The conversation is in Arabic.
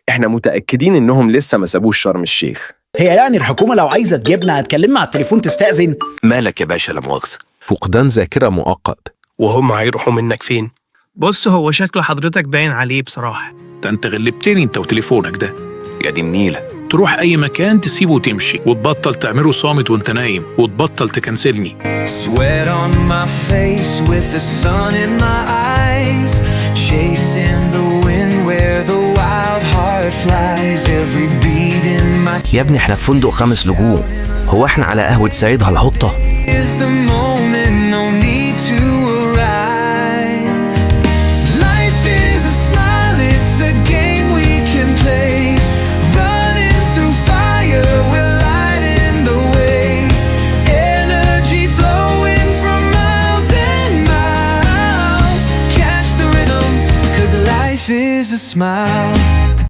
إحنا متأكدين إنهم لسه ما سابوش شرم الشيخ. هي يعني الحكومة لو عايزة تجيبنا هتكلمنا على التليفون تستأذن؟ مالك يا باشا لا مؤاخذة؟ فقدان ذاكرة مؤقت. وهم هيروحوا منك فين؟ بص هو شكل حضرتك باين عليه بصراحة. ده انت غلبتني انت وتليفونك ده. يا دي النيلة، تروح اي مكان تسيبه وتمشي وتبطل تعمله صامت وانت نايم وتبطل تكنسلني. Sweat on my face with the sun in my eyes, chasing the wind where the wild heart flies, every beat in my يا ابني احنا في فندق 5 نجوم، هو احنا على قهوة سيد هالهطة؟ is the